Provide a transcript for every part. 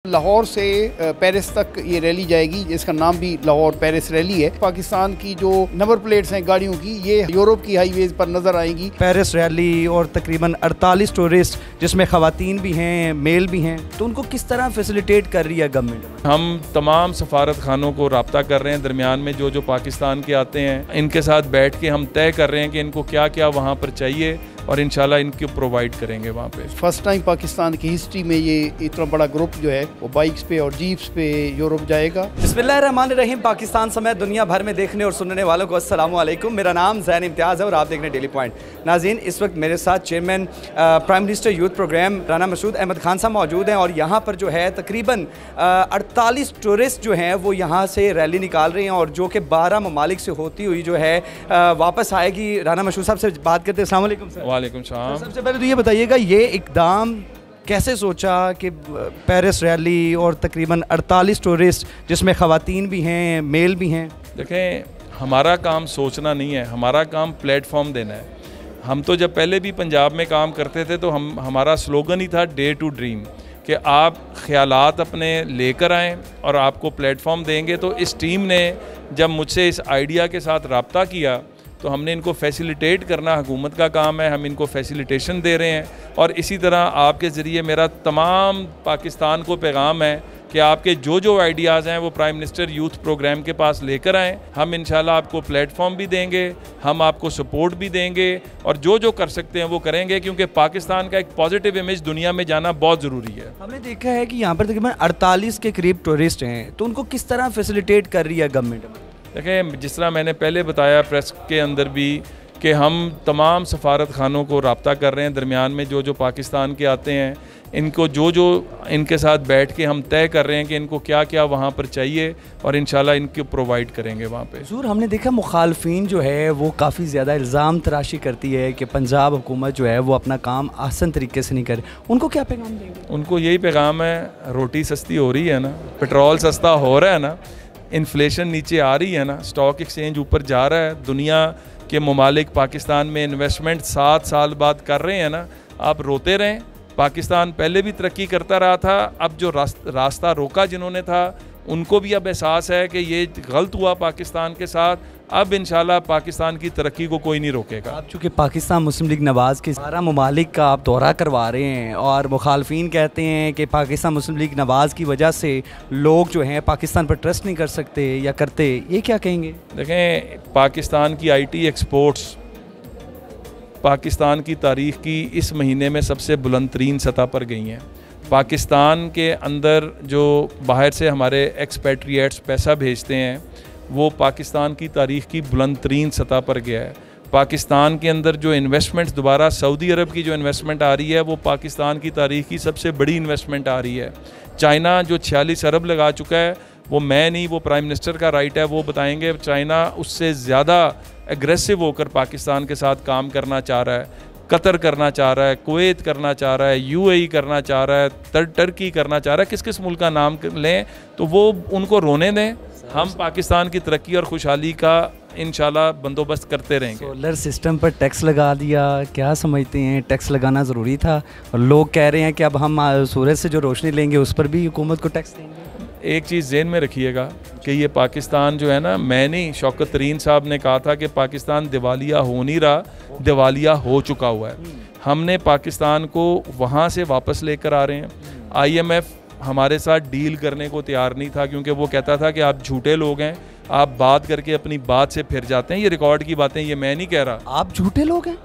लाहौर से पेरिस तक ये रैली जाएगी, जिसका नाम भी लाहौर पेरिस रैली है। पाकिस्तान की जो नंबर प्लेट्स हैं गाड़ियों की, ये यूरोप की हाईवेज पर नजर आएंगी। पेरिस रैली और तकरीबन 48 टूरिस्ट जिसमें ख़वातीन भी हैं, मेल भी हैं, तो उनको किस तरह फैसिलिटेट कर रही है गवर्नमेंट? हम तमाम सफारत खानों को रब्ता कर रहे हैं, दरमियान में जो पाकिस्तान के आते हैं इनके साथ बैठ के हम तय कर रहे हैं कि इनको क्या क्या वहाँ पर चाहिए और इंशाल्लाह इनको प्रोवाइड करेंगे वहाँ पे। फर्स्ट टाइम पाकिस्तान की हिस्ट्री में ये इतना बड़ा ग्रुप जो है वो बाइक्स पे और जीप्स पे यूरोप जाएगा। बिस्मिल्लाहिर्रहमानिर्रहीम। पाकिस्तान समेत दुनिया भर में देखने और सुनने वालों को अस्सलाम वालेकुम। मेरा नाम ज़ैन इम्तियाज़ है और आप देख रहे हैं डेली पॉइंट। नाज़रीन, इस वक्त मेरे साथ chairman prime minister youth programme Rana Masood Ahmad Khan sahab मौजूद हैं और यहाँ पर जो है तकरीबन 48 टूरिस्ट जो हैं वो यहाँ से रैली निकाल रहे हैं और जो कि 12 ममालिक से होती हुई जो है वापस आएगी। राना मसूद साहब से बात करते हैं। अस्सलाम वालेकुम सर। वालेकुम सलाम। सबसे पहले तो ये बताइएगा, ये इकदाम कैसे सोचा कि पेरिस रैली और तकरीबन 48 टूरिस्ट जिसमें ख़वातीन भी हैं, मेल भी हैं? देखें, हमारा काम सोचना नहीं है, हमारा काम प्लेटफॉर्म देना है। हम तो जब पहले भी पंजाब में काम करते थे तो हमारा स्लोगन ही था डे टू ड्रीम, कि आप ख्यालात अपने लेकर आएँ और आपको प्लेटफॉर्म देंगे। तो इस टीम ने जब मुझसे इस आइडिया के साथ रब्ता किया तो हमने इनको फैसिलिटेट करना हुकूमत का काम है, हम इनको फैसिलिटेशन दे रहे हैं। और इसी तरह आपके ज़रिए मेरा तमाम पाकिस्तान को पैगाम है कि आपके जो आइडियाज़ हैं वो प्राइम मिनिस्टर यूथ प्रोग्राम के पास लेकर आएँ। हम इंशाल्लाह आपको प्लेटफॉर्म भी देंगे, हम आपको सपोर्ट भी देंगे और जो कर सकते हैं वो करेंगे, क्योंकि पाकिस्तान का एक पॉजिटिव इमेज दुनिया में जाना बहुत ज़रूरी है। हमने देखा है कि यहाँ पर तकरीबन 48 के करीब टूरिस्ट हैं, तो उनको किस तरह फैसिलिटेट कर रही है गवर्नमेंट? देखें, जिस तरह मैंने पहले बताया प्रेस के अंदर भी कि हम तमाम सफारत खानों को रब्ता कर रहे हैं, दरमियान में जो पाकिस्तान के आते हैं इनको जो इनके साथ बैठ के हम तय कर रहे हैं कि इनको क्या क्या वहाँ पर चाहिए और इंशाल्लाह इनको प्रोवाइड करेंगे वहाँ पे। ज़रूर, हमने देखा मुखालफिन जो है वो काफ़ी ज़्यादा इल्ज़ाम तराशी करती है कि पंजाब हुकूमत जो है वो अपना काम आसान तरीके से नहीं करे। उनको क्या पैगाम देंगे? उनको यही पैगाम है, रोटी सस्ती हो रही है ना, पेट्रोल सस्ता हो रहा है ना, इन्फ्लेशन नीचे आ रही है ना, स्टॉक एक्सचेंज ऊपर जा रहा है, दुनिया के ममालिक पाकिस्तान में इन्वेस्टमेंट 7 साल बाद कर रहे हैं ना, आप रोते रहें। पाकिस्तान पहले भी तरक्की करता रहा था, अब जो रास्ता रोका जिन्होंने था उनको भी अब एहसास है कि ये गलत हुआ पाकिस्तान के साथ। अब इंशाल्लाह पाकिस्तान की तरक्की को कोई नहीं रोकेगा। आप चूँकि पाकिस्तान मुस्लिम लीग नवाज़ के 12 ममालिक का आप दौरा करवा रहे हैं और मुखालफिन कहते हैं कि पाकिस्तान मुस्लिम लीग नवाज़ की वजह से लोग जो हैं पाकिस्तान पर ट्रस्ट नहीं कर सकते या करते, ये क्या कहेंगे? देखें, पाकिस्तान की IT एक्सपोर्ट्स पाकिस्तान की तारीख़ की इस महीने में सबसे बुलंद तरीन सतह पर गई हैं। पाकिस्तान के अंदर जो बाहर से हमारे एक्सपेट्रिएट्स पैसा भेजते हैं वो पाकिस्तान की तारीख़ की बुलंद तरीन सतह पर गया है। पाकिस्तान के अंदर जो इन्वेस्टमेंट्स दोबारा सऊदी अरब की जो इन्वेस्टमेंट आ रही है वो पाकिस्तान की तारीख़ की सबसे बड़ी इन्वेस्टमेंट आ रही है। चाइना जो 46 अरब लगा चुका है, वो मैं नहीं, वो प्राइम मिनिस्टर का राइट है, वो बताएंगे। चाइना उससे ज़्यादा एग्रेसिव होकर पाकिस्तान के साथ काम करना चाह रहा है। कतर करना चाह रहा है, कुवैत करना चाह रहा है, UAE करना चाह रहा है, टर्की करना चाह रहा है। किस किस मुल्क का नाम लें तो वो उनको रोने दें। हम पाकिस्तान की तरक्की और खुशहाली का इंशाल्लाह बंदोबस्त करते रहेंगे। सोलर सिस्टम पर टैक्स लगा दिया, क्या समझते हैं? टैक्स लगाना ज़रूरी था और लोग कह रहे हैं कि अब हम सूरज से जो रोशनी लेंगे उस पर भी हुकूमत को टैक्स देंगे। एक चीज़ ज़हन में रखिएगा कि ये पाकिस्तान जो है ना, मैं नहीं, शौकत तरीन साहब ने कहा था कि पाकिस्तान दिवालिया हो नहीं रहा, दिवालिया हो चुका हुआ है। हमने पाकिस्तान को वहाँ से वापस लेकर आ रहे हैं। IMF हमारे साथ डील करने को तैयार नहीं था, क्योंकि वो कहता था कि आप झूठे लोग हैं, आप बात करके अपनी बात से फिर जाते हैं। ये रिकॉर्ड की बातें, ये मैं नहीं कह रहा। आप झूठे लोग हैं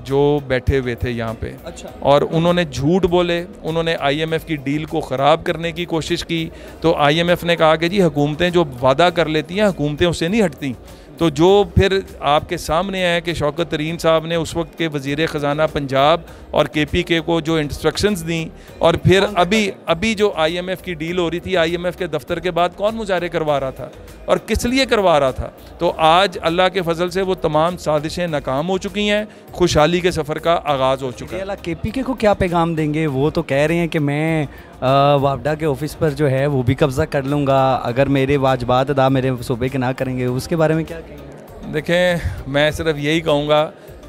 जो बैठे हुए थे यहाँ पे। अच्छा। और उन्होंने झूठ बोले, उन्होंने IMF की डील को ख़राब करने की कोशिश की। तो IMF ने कहा कि जी हुकूमतें जो वादा कर लेती हैं हुकूमतें उससे नहीं हटती। तो जो फिर आपके सामने है कि शौकत तरीन साहब ने उस वक्त के वज़ीर ख़जाना पंजाब और KPK को जो इंस्ट्रक्शंस दी, और फिर अभी जो IMF की डील हो रही थी, IMF के दफ्तर के बाद कौन मुजाहरे करवा रहा था और किस लिए करवा रहा था? तो आज अल्लाह के फजल से वो तमाम साजिशें नाकाम हो चुकी हैं, खुशहाली के सफ़र का आगाज़ हो चुका है। KPK को क्या पैगाम देंगे? वो तो कह रहे हैं कि मैं वापडा के ऑफिस पर जो है वो भी कब्ज़ा कर लूँगा अगर मेरे वाजबात अदा मेरे सूबे के ना करेंगे, उसके बारे में क्या कहेंगे? देखें, मैं सिर्फ यही कहूँगा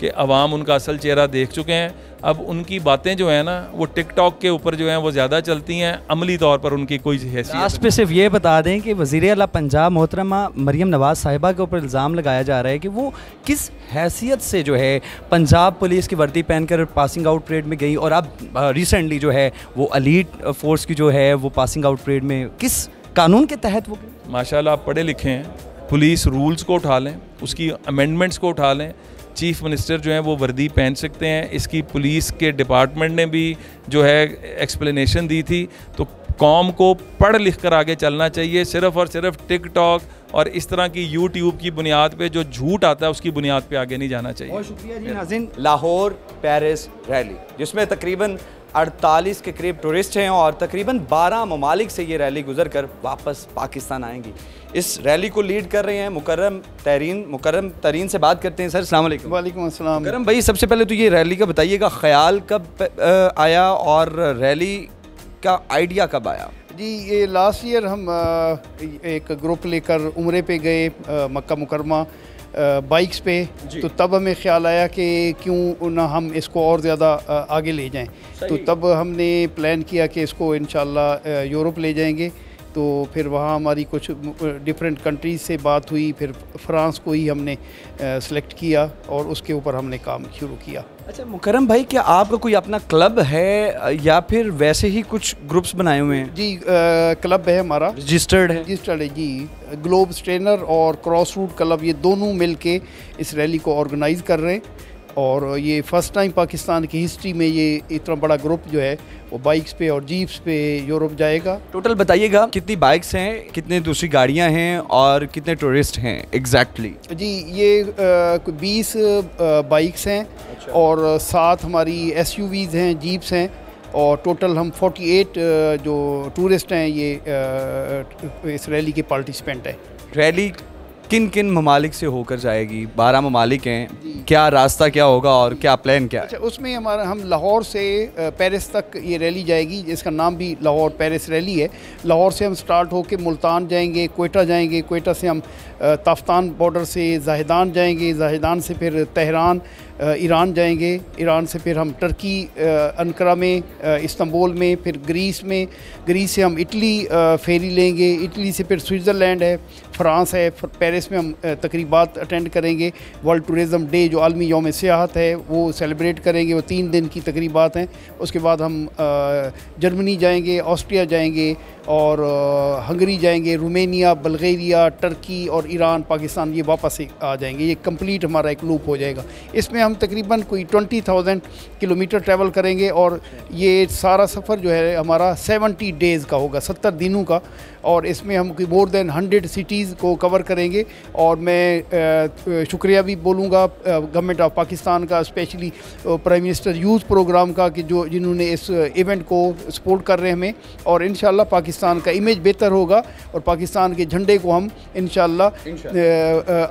कि अवाम उनका असल चेहरा देख चुके हैं। अब उनकी बातें जो हैं ना वो टिकटॉक के ऊपर जो हैं वो ज़्यादा चलती हैं, अमली तौर पर उनकी कोई हैसियत। लास्ट पे सिर्फ ये बता दें कि वज़ीर आला पंजाब मोहतरमा मरियम नवाज़ साहिबा के ऊपर इल्ज़ाम लगाया जा रहा है कि वो किस हैसियत से जो है पंजाब पुलिस की वर्दी पहनकर पासिंग आउट परेड में गई, और अब रिसेंटली जो है वो एलीट फोर्स की जो है वो पासिंग आउट परेड में किस कानून के तहत वो गई? माशाल्लाह आप पढ़े लिखे हैं, पुलिस रूल्स को उठा लें, उसकी अमेंडमेंट्स को उठा लें। चीफ मिनिस्टर जो हैं वो वर्दी पहन सकते हैं। इसकी पुलिस के डिपार्टमेंट ने भी जो है एक्सप्लेनेशन दी थी। तो कौम को पढ़ लिख कर आगे चलना चाहिए, सिर्फ़ और सिर्फ टिकटॉक और इस तरह की यूट्यूब की बुनियाद पे जो झूठ आता है उसकी बुनियाद पे आगे नहीं जाना चाहिए। बहुत शुक्रिया जी। नाज़रीन, लाहौर पेरिस रैली जिसमें तकरीबन 48 के करीब टूरिस्ट हैं और तकरीबन 12 ममालिक से ये रैली गुजर कर वापस पाकिस्तान आएंगी। इस रैली को लीड कर रहे हैं मुकर्रम तरीन से बात करते हैं। सर अस्सलाम वालेकुम। वालेकुम अस्सलाम। मुकर्रम भाई, सबसे पहले तो ये रैली का बताइएगा, ख्याल कब आया और रैली का आइडिया कब आया? जी, ये लास्ट ईयर हम एक ग्रुप लेकर उम्रे पे गए मक्का मुकरमा बाइक्स पे, तो तब हमें ख्याल आया कि क्यों ना हम इसको और ज़्यादा आगे ले जाएं। तो तब हमने प्लान किया कि इसको इंशाल्लाह यूरोप ले जाएंगे। तो फिर वहाँ हमारी कुछ डिफरेंट कंट्रीज़ से बात हुई, फिर फ्रांस को ही हमने सेलेक्ट किया और उसके ऊपर हमने काम शुरू किया। अच्छा मुकर्रम भाई, क्या आपका कोई अपना क्लब है या फिर वैसे ही कुछ ग्रुप्स बनाए हुए हैं? जी, क्लब है हमारा, रजिस्टर्ड है जी। ग्लोब स्ट्रेनर और क्रॉस रूट क्लब, ये दोनों मिल के इस रैली को ऑर्गेनाइज़ कर रहे हैं। और ये फ़र्स्ट टाइम पाकिस्तान की हिस्ट्री में ये इतना बड़ा ग्रुप जो है वो बाइक्स पे और जीप्स पे यूरोप जाएगा। टोटल बताइएगा कितनी बाइक्स हैं, कितनी दूसरी गाड़ियां हैं और कितने टूरिस्ट हैं एग्जैक्टली? जी, ये 20 बाइक्स हैं। अच्छा। और 7 हमारी SUVs हैं, जीप्स हैं, और टोटल हम 48 जो टूरिस्ट हैं ये इस रैली के पार्टिसिपेंट हैं। रैली किन किन ममालिक से होकर जाएगी? 12 ममालिक हैं, क्या रास्ता क्या होगा और क्या प्लान क्या है? अच्छा, उसमें हम लाहौर से पेरिस तक ये रैली जाएगी, जिसका नाम भी लाहौर पेरिस रैली है। लाहौर से हम स्टार्ट होकर मुल्तान जाएंगे, कोयटा जाएंगे, कोयटा से हम ताफ्तान बॉर्डर से ज़ाहिदान जाएंगे, ज़ाहिदान से फिर तेहरान ईरान जाएंगे, ईरान से फिर हम टर्की अंकारा में, इस्तांबुल में, फिर ग्रीस में, ग्रीस से हम इटली फेरी लेंगे, इटली से फिर स्विट्ज़रलैंड है, फ्रांस है, पेरिस में हम तकरीबात अटेंड करेंगे। वर्ल्ड टूरिज़म डे जो आलमी यौम सियाहत है वो सेलिब्रेट करेंगे, वो 3 दिन की तकरीबात हैं। उसके बाद हम जर्मनी जाएंगे, ऑस्ट्रिया जाएंगे और हंगरी जाएंगे, रोमेनिया, बल्गेरिया, टर्की और ईरान, पाकिस्तान, ये वापस आ जाएंगे। ये कंप्लीट हमारा एक लूप हो जाएगा। इसमें हम तकरीबन कोई 20,000 किलोमीटर ट्रैवल करेंगे और ये सारा सफ़र जो है हमारा 70 डेज़ का होगा, 70 दिनों का। और इसमें हम कोई मोर देन 100 सिटीज़ को कवर करेंगे। और मैं शुक्रिया भी बोलूँगा गवर्नमेंट ऑफ पाकिस्तान का, specially prime minister youth programme का, कि जिन्होंने इस इवेंट को सपोर्ट कर रहे हैं हमें। और इंशाल्लाह पाकिस्तान का इमेज बेहतर होगा और पाकिस्तान के झंडे को हम इंशाल्लाह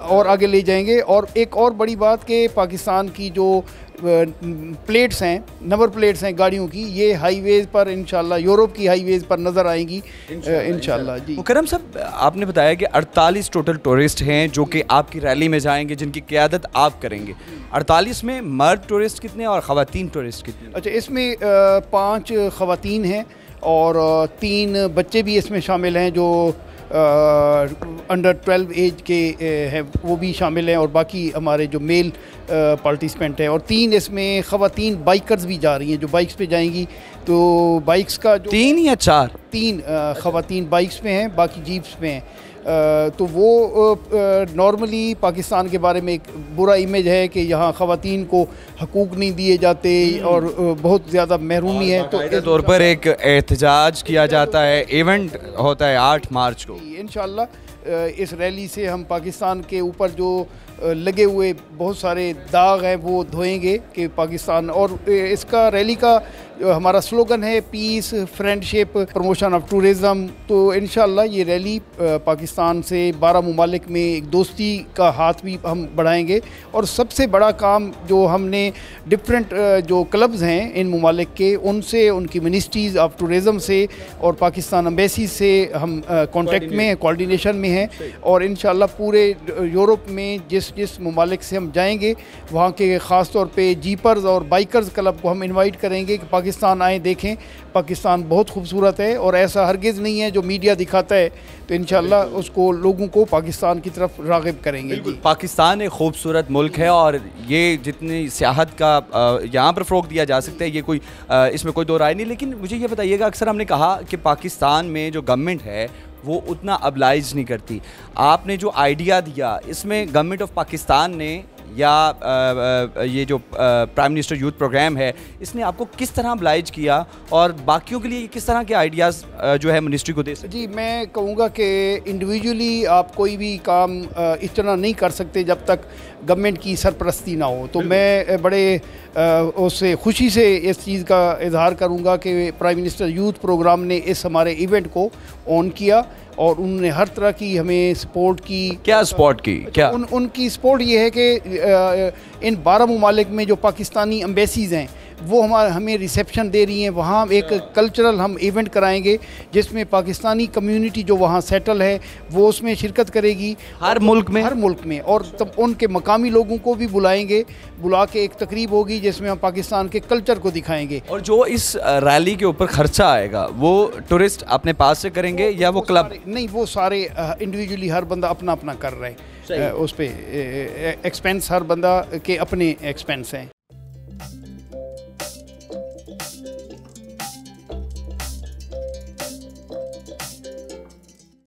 और आगे ले जाएंगे। और एक और बड़ी बात कि पाकिस्तान की जो प्लेट्स हैं, नंबर प्लेट्स हैं गाड़ियों की, ये हाईवेज़ पर इंशाल्लाह यूरोप की हाईवेज़ पर नज़र आएंगी इंशाल्लाह जी। मुकर्रम साहब, आपने बताया कि 48 टोटल टूरिस्ट हैं जो कि आपकी रैली में जाएंगे, जिनकी क़यादत आप करेंगे। 48 में मर्द टूरिस्ट कितने और ख़वातीन टूरिस्ट कितने? अच्छा, इसमें 5 ख़वातीन हैं और 3 बच्चे भी इसमें शामिल हैं जो अंडर 12 एज के हैं, वो भी शामिल हैं। और बाकी हमारे जो मेल पार्टिसिपेंट हैं, और 3 इसमें ख़वातीन बाइकर्स भी जा रही हैं जो बाइक्स पे जाएंगी। तो बाइक्स का जो 3 या 4? 3 ख़वातीन बाइक्स पे हैं, बाकी जीप्स पे हैं। तो वो नॉर्मली पाकिस्तान के बारे में एक बुरा इमेज है कि यहाँ ख़वातीन को हकूक़ नहीं दिए जाते और बहुत ज़्यादा महरूमी है। तो इस तौर पर एक एहतजाज किया जाता है, इवेंट होता है 8 मार्च को। इंशाल्लाह इस रैली से हम पाकिस्तान के ऊपर जो लगे हुए बहुत सारे दाग हैं वो धोएंगे कि पाकिस्तान। और इसका रैली का हमारा स्लोगन है peace, friendship, promotion of tourism. तो इंशाल्लाह ये रैली पाकिस्तान से 12 ममालिक में एक दोस्ती का हाथ भी हम बढ़ाएंगे। और सबसे बड़ा काम जो हमने डिफरेंट जो क्लब्स हैं इन ममालिक के, उनसे, उनकी मिनिस्ट्रीज़ ऑफ टूरिज़म से और पाकिस्तान एम्बेसी से हम कॉन्टेक्ट में, कोऑर्डिनेशन में हैं। और इंशाल्लाह पूरे यूरोप में जिस जिस जिस ममालिक से हम जाएंगे वहाँ के ख़ास तौर पे जीपर्स और बाइकर्स क्लब को हम इनवाइट करेंगे कि पाकिस्तान आएँ, देखें पाकिस्तान बहुत खूबसूरत है और ऐसा हरगिज़ नहीं है जो मीडिया दिखाता है। तो इंशाअल्लाह उसको लोगों को पाकिस्तान की तरफ राग़िब करेंगे। पाकिस्तान एक खूबसूरत मुल्क है और ये जितनी सियाहत का यहाँ पर फ़रोग़ दिया जा सकता है, ये कोई इसमें कोई दो राय नहीं। लेकिन मुझे ये बताइएगा, अक्सर हमने कहा कि पाकिस्तान में जो गवर्नमेंट है वो उतना अब्लाइज नहीं करती। आपने जो आइडिया दिया, इसमें गवर्नमेंट ऑफ पाकिस्तान ने या ये जो प्राइम मिनिस्टर यूथ प्रोग्राम है, इसने आपको किस तरह अब्लाइज किया और बाकियों के लिए किस तरह के आइडियाज़ जो है मिनिस्ट्री को दे सकते? जी, मैं कहूँगा कि इंडिविजुअली आप कोई भी काम इस तरह नहीं कर सकते जब तक गवर्नमेंट की सरपरस्ती ना हो। तो मैं बड़े उससे खुशी से इस चीज़ का इजहार करूँगा कि प्राइम मिनिस्टर यूथ प्रोग्राम ने इस हमारे इवेंट को ऑन किया और उन्होंने हर तरह की हमें सपोर्ट की। क्या सपोर्ट की? क्या उनकी सपोर्ट ये है कि इन 12 ममालिक में जो पाकिस्तानी एम्बेसीज़ हैं वो हमें रिसेप्शन दे रही हैं। वहाँ एक कल्चरल हम इवेंट कराएंगे जिसमें पाकिस्तानी कम्युनिटी जो वहाँ सेटल है वो उसमें शिरकत करेगी, हर मुल्क में। और तब उनके मकामी लोगों को भी बुला के एक तकरीब होगी जिसमें हम पाकिस्तान के कल्चर को दिखाएंगे। और जो इस रैली के ऊपर खर्चा आएगा वो टूरिस्ट अपने पास से करेंगे या वो क्लब? नहीं, वो सारे इंडिविजुअली हर बंदा अपना अपना कर रहे हैं। उस पर एक्सपेंस हर बंदा के अपने एक्सपेंस हैं।